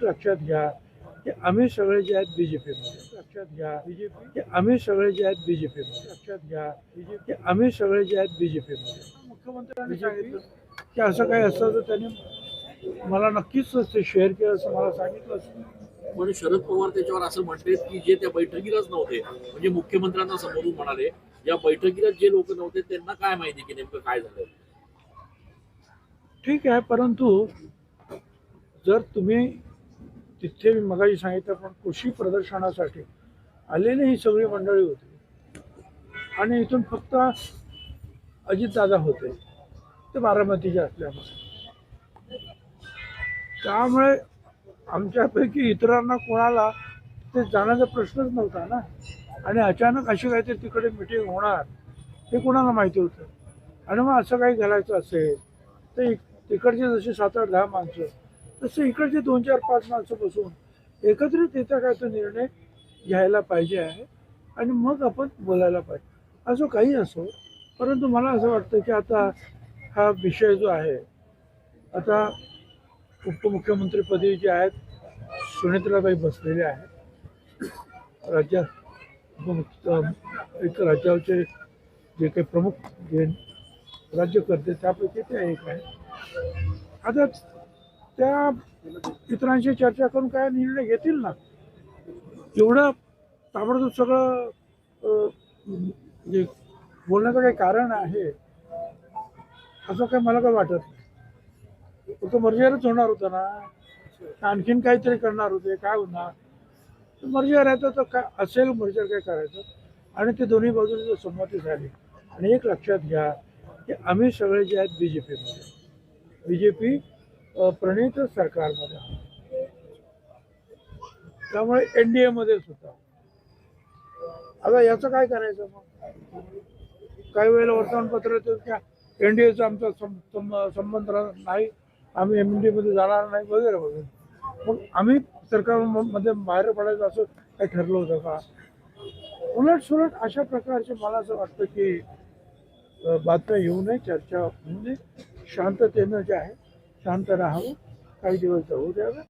लक्षात घ्या की आम्ही सगळे जे आहेत बीजेपीमध्ये. लक्षात घ्या बीजेपी की आम्ही सगळे जे आहेत बीजेपीमध्ये. लक्षात घ्या बीजेपी की आम्ही सगळे जे आहेत बीजेपीमध्ये. मुख्यमंत्र्यांनी सांगितलं की असं काही असतं तर त्यांनी मला नक्कीच ते शेअर केलं असं मला सांगितलं असतं. पण शरद पवार त्याच्यावर असं म्हणतात की जे त्या बैठकीलाच नव्हते, म्हणजे मुख्यमंत्र्यांना समोरून म्हणाले या बैठकीला जे लोक नव्हते त्यांना काय माहिती की नेमकं काय झालं. ठीक आहे, परंतु जर तुम्ही तिथे मी मगाशी सांगितलं पण कृषी प्रदर्शनासाठी आलेली ही सगळी मंडळी होती आणि इथून फक्त अजितदादा होते ते बारामतीचे असल्यामुळे, त्यामुळे आमच्यापैकी इतरांना कोणाला ते जाण्याचा प्रश्नच नव्हता ना. आणि अचानक अशी काहीतरी तिकडे मिटिंग होणार हे कोणाला माहिती होतं. आणि मग असं काही घालायचं असेल तर तिकडचे जसे 7-8-10 माणसं तसे इकडचे 2-4-5 माणसं बसून एकत्रित येत्या काय तो निर्णय घ्यायला पाहिजे आहे आणि मग आपण बोलायला पाहिजे. असं काही असो, परंतु मला असं वाटतं की आता हा विषय जो आहे, आता उपमुख्यमंत्रीपदी जे आहेत सुनेत्राबाई बसलेले आहेत. राज्यात एक राज्याचे जे काही प्रमुख जे राज्यकर्ते त्यापैकी ते एक आहे. आता त्या इतरांशी चर्चा करून काय निर्णय घेतील ना. एवढं ताबडतोब सगळं जे बोलण्याचं काही कारण आहे असं काय मला काय वाटत नाही. फक्त मर्जीवरच होणार होतं ना, आणखीन काहीतरी करणार होते, काय होणार. मर्जीवर राहायचं तर काय असेल, मर्जीवर काय करायचं. आणि ते दोन्ही बाजूने संमती झाली. आणि एक लक्षात घ्या की आम्ही सगळे जे आहेत बीजेपीमध्ये, बीजेपी प्रणित सरकारमध्ये आहोत. त्यामुळे NDA मध्येच होता. आता याचं काय करायचं मग. काही वेळेला वर्तमानपत्र येतं की NDAचा आमचा संबंध नाही, आम्ही MD मध्ये जाणार नाही वगैरे वगैरे. मग आम्ही सरकारमध्ये बाहेर पडायचं असं काही ठरलं होतं का. उलट सुलट अशा प्रकारचे मला असं वाटतं की बातम्या येऊ नये, चर्चा होऊ नये, शांततेनं जे आहे शांत राहावं, काही दिवस जाऊ द्यावं.